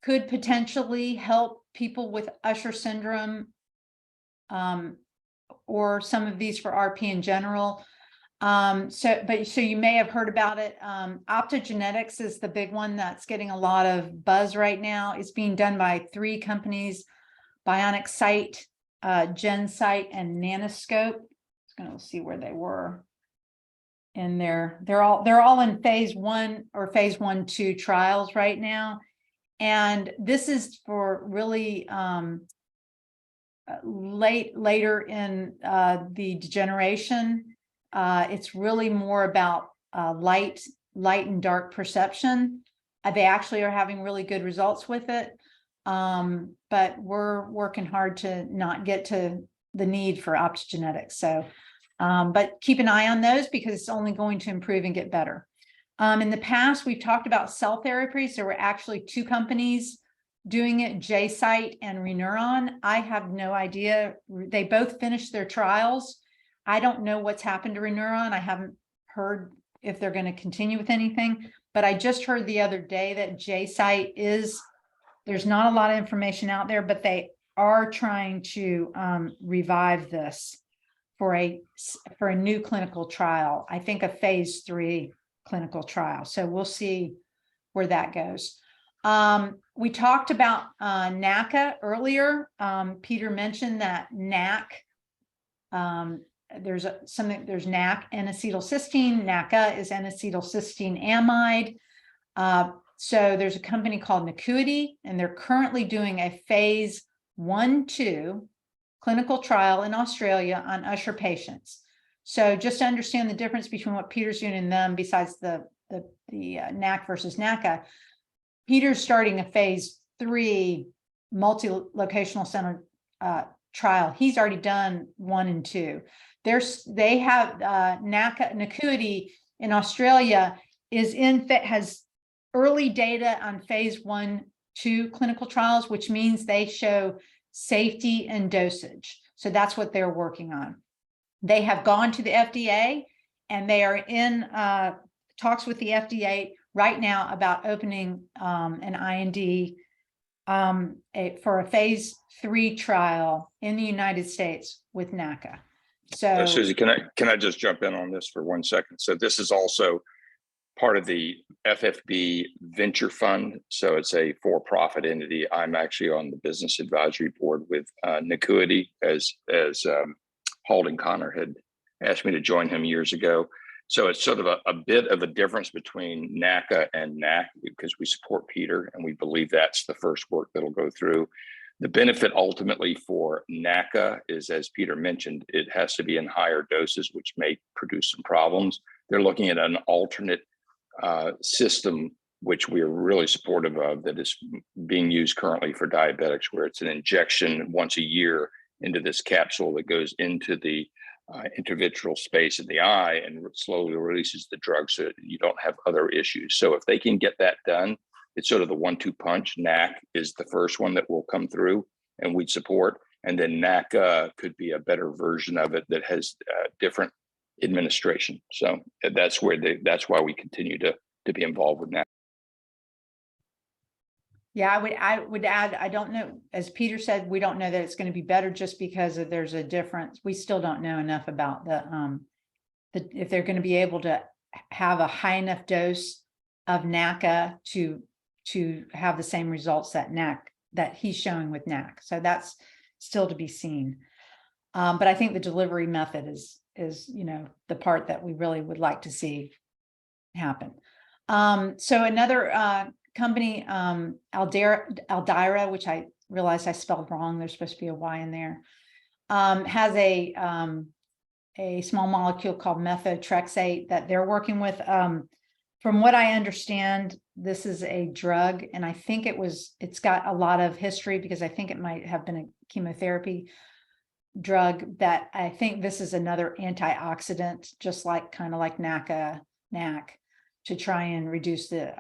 could potentially help people with Usher syndrome, or some of these for RP in general. So you may have heard about it. Optogenetics is the big one that's getting a lot of buzz right now. It's being done by 3 companies: Bionic Sight, GenSight, and Nanoscope. I was going to see where they were in there. They're all in phase 1 or phase 1/2 trials right now. And this is for really later in the degeneration. It's really more about light and dark perception. They actually are having really good results with it. But we're working hard to not get to the need for optogenetics. So, but keep an eye on those, because it's only going to improve and get better. In the past, we've talked about cell therapies. There were actually 2 companies doing it, JSight and Reneuron. I have no idea. They both finished their trials. I don't know what's happened to Reneuron. I haven't heard if they're going to continue with anything, but I just heard the other day that JSight there's not a lot of information out there, but they are trying to revive this for a new clinical trial. I think a phase 3 clinical trial. So we'll see where that goes. We talked about NACA earlier. Peter mentioned that NAC, there's NAC N-acetylcysteine. NACA is N-acetylcysteine amide. So there's a company called Nacuity, and they're currently doing a phase 1/2 clinical trial in Australia on Usher patients. So just to understand the difference between what Peter's doing and them, besides the NAC versus NACA, Peter's starting a phase 3 multi-locational center trial. He's already done 1 and 2. They have Nacuity in Australia has early data on phase 1/2 clinical trials, which means they show safety and dosage. So that's what they're working on. They have gone to the FDA, and they are in talks with the FDA right now about opening an IND for a phase 3 trial in the United States with NACA. So Susie, can I just jump in on this for 1 second? So this is also part of the FFB Venture Fund. So it's a for-profit entity. I'm actually on the business advisory board with Nacuity, as Halden Connor had asked me to join him years ago. So it's sort of a bit of a difference between NACA and NAC, because we support Peter and we believe that's the first work that'll go through. The benefit ultimately for NACA is, as Peter mentioned, it has to be in higher doses, which may produce some problems. They're looking at an alternate system, which we are really supportive of, that is being used currently for diabetics, where it's an injection once a year into this capsule that goes into the intravitreal space in the eye and slowly releases the drug so that you don't have other issues. So if they can get that done, it's sort of the 1-2 punch. NAC is the first one that will come through and we'd support. And then NAC could be a better version of it that has different administration. So that's why we continue to be involved with NAC. yeah, I would add, I don't know, as Peter said, we don't know that it's going to be better just because there's a difference. We still don't know enough about if they're going to be able to have a high enough dose of NACA to have the same results that he's showing with NAC. So that's still to be seen. But I think the delivery method is the part that we really would like to see happen. So another company, Aldira, which I realized I spelled wrong. There's supposed to be a Y in there, has a small molecule called methotrexate that they're working with. From what I understand, this is a drug, and I think it's got a lot of history because I think it might have been a chemotherapy drug. That I think this is another antioxidant, just like kind of like NAC, to try and reduce the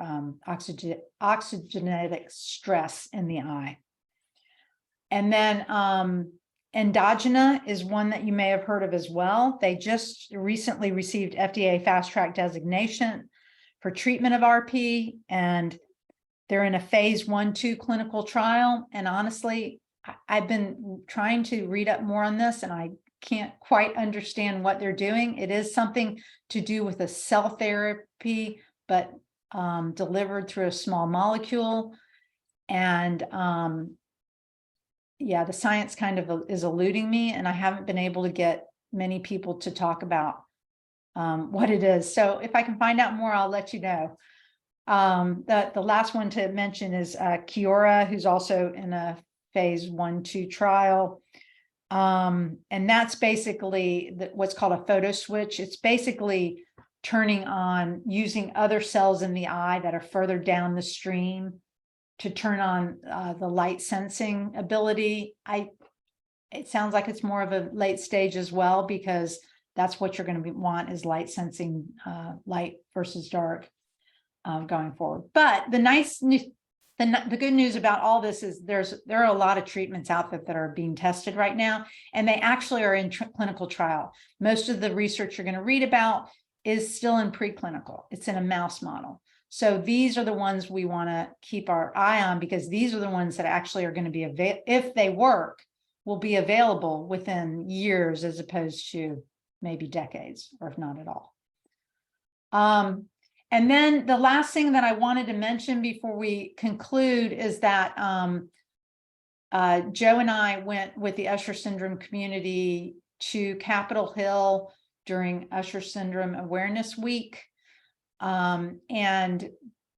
oxygenetic stress in the eye. And then Endogena is one that you may have heard of as well. They just recently received FDA fast track designation for treatment of RP, and they're in a phase 1/2 clinical trial. And honestly, I've been trying to read up more on this, and I can't quite understand what they're doing. It is something to do with a cell therapy, but delivered through a small molecule. And yeah, the science kind of is eluding me, and I haven't been able to get many people to talk about what it is. So if I can find out more, I'll let you know. The last one to mention is Kiora, who's also in a phase 1/2 trial. And that's basically what's called a photo switch. It's basically turning on, using other cells in the eye that are further down the stream to turn on the light sensing ability. It sounds like it's more of a late stage as well, because that's what you're going to want is light sensing, light versus dark going forward. But the good news about all this is there are a lot of treatments out there that are being tested right now, and they actually are in clinical trial. Most of the research you're going to read about is still in preclinical. It's in a mouse model. So these are the ones we want to keep our eye on, because these are the ones that actually are going to be if they work, will be available within years as opposed to maybe decades, or if not at all. And then the last thing that I wanted to mention before we conclude is that Joe and I went with the Usher syndrome community to Capitol Hill during Usher Syndrome Awareness Week. And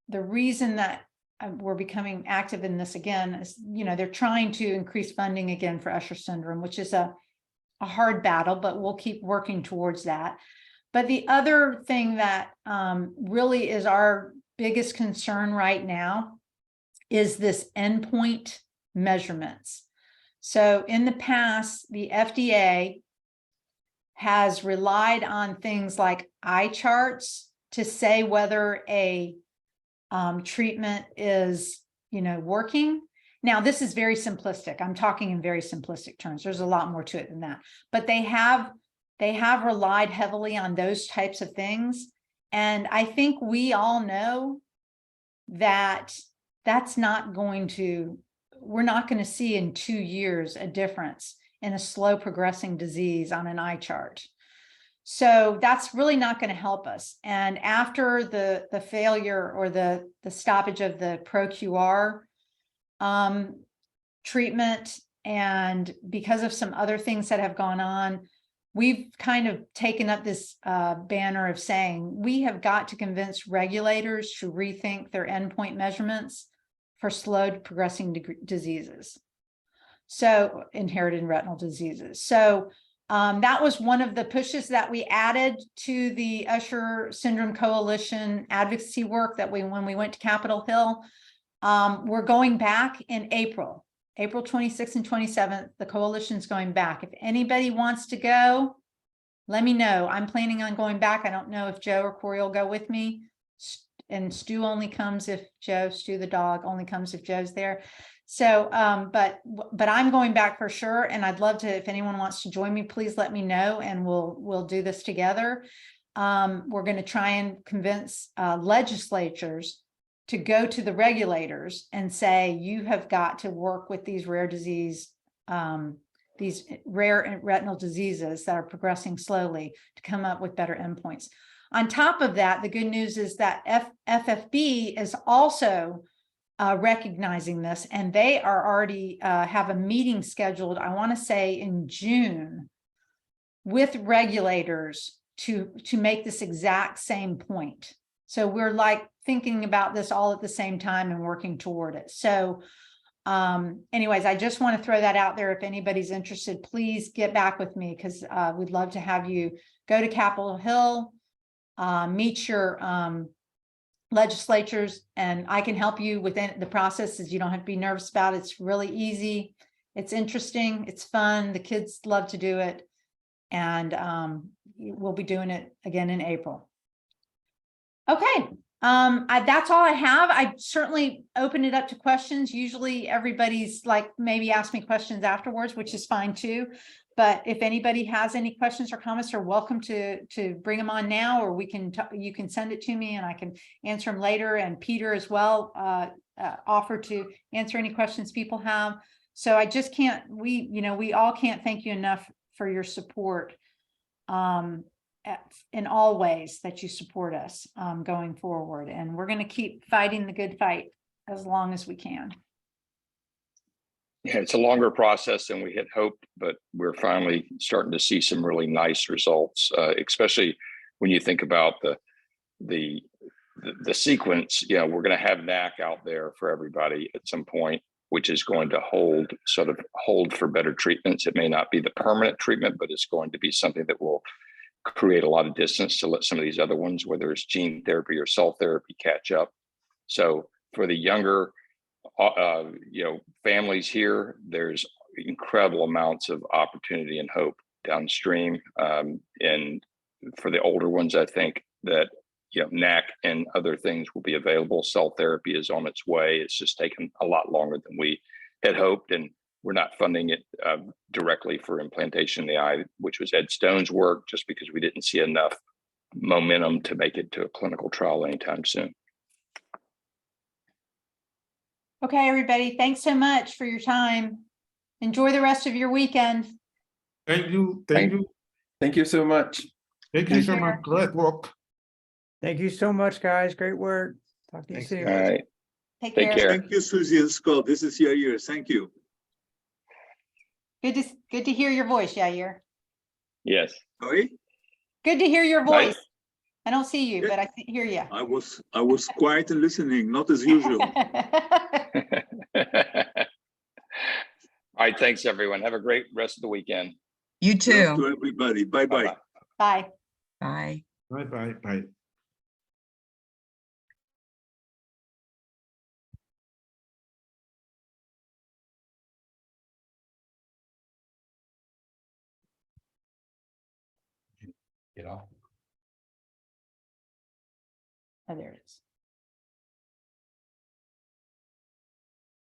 the reason that we're becoming active in this again is, they're trying to increase funding again for Usher syndrome, which is a hard battle, but we'll keep working towards that. But the other thing that really is our biggest concern right now is this endpoint measurements. So in the past, the FDA has relied on things like eye charts to say whether a treatment is, working. Now, this is very simplistic. I'm talking in very simplistic terms. There's a lot more to it than that. But they have relied heavily on those types of things. And I think we all know that we're not going to see in 2 years a difference in a slow progressing disease on an eye chart. So that's really not going to help us. And after the failure or the stoppage of the ProQR treatment, and because of some other things that have gone on, we've kind of taken up this banner of saying we have got to convince regulators to rethink their endpoint measurements for slow progressing diseases. So inherited retinal diseases. So that was one of the pushes that we added to the Usher Syndrome Coalition advocacy work that when we went to Capitol Hill. We're going back in April 26th and 27th. The coalition's going back. If anybody wants to go, let me know. I'm planning on going back. I don't know if Joe or Corey will go with me. And Stu only comes if Stu the dog only comes if Joe's there. So, but I'm going back for sure. And I'd love to, if anyone wants to join me, please let me know, and we'll do this together. We're going to try and convince legislatures to go to the regulators and say, you have got to work with these rare retinal diseases that are progressing slowly to come up with better endpoints. on top of that, the good news is that FFB is also recognizing this, and they are already have a meeting scheduled, I want to say in June, with regulators to make this exact same point. So we're like thinking about this all at the same time and working toward it. So anyways, I just want to throw that out there. If anybody's interested, please get back with me, because we'd love to have you go to Capitol Hill, meet your legislatures, and I can help you within the processes. You don't have to be nervous about it. It's really easy. It's interesting. It's fun. The kids love to do it. And we'll be doing it again in April. Okay. That's all I have. I certainly open it up to questions. Usually everybody's like, maybe ask me questions afterwards, which is fine too. But if anybody has any questions or comments, are welcome to bring them on now, or you can send it to me and I can answer them later. And Peter as well offer to answer any questions people have. So I just can't, we all can't thank you enough for your support in all ways that you support us going forward. And we're going to keep fighting the good fight as long as we can. Yeah, it's a longer process than we had hoped, but we're finally starting to see some really nice results, especially when you think about the sequence. You know, we're going to have NAC out there for everybody at some point, which is going to hold for better treatments. It may not be the permanent treatment, but it's going to be something that will create a lot of distance to let some of these other ones, whether it's gene therapy or cell therapy, catch up. So for the younger families here, there's incredible amounts of opportunity and hope downstream. And for the older ones, I think that NAC and other things will be available. Cell therapy is on its way. It's just taken a lot longer than we had hoped, and we're not funding it directly for implantation in the eye, which was Ed Stone's work, just because we didn't see enough momentum to make it to a clinical trial anytime soon. Okay, everybody, thanks so much for your time. Enjoy the rest of your weekend. Thank you. Thank you. Thank you so much. Thank you so much. Great work. Thank you so much, guys. Great work. Talk to you soon. All right. Take Take care. care. Thank you, Susie and Scott. This is Yair. Thank you. Good to hear your voice, Yair. Yes. Sorry, Good to hear your voice. Nice. I don't see you, Yeah. but I hear you. I was quiet and listening, not as usual. All right. Thanks, everyone. Have a great rest of the weekend. You Love too. to everybody. Bye bye. Bye-bye. Bye. Bye. Bye bye. Bye. Get off. Oh, there it is.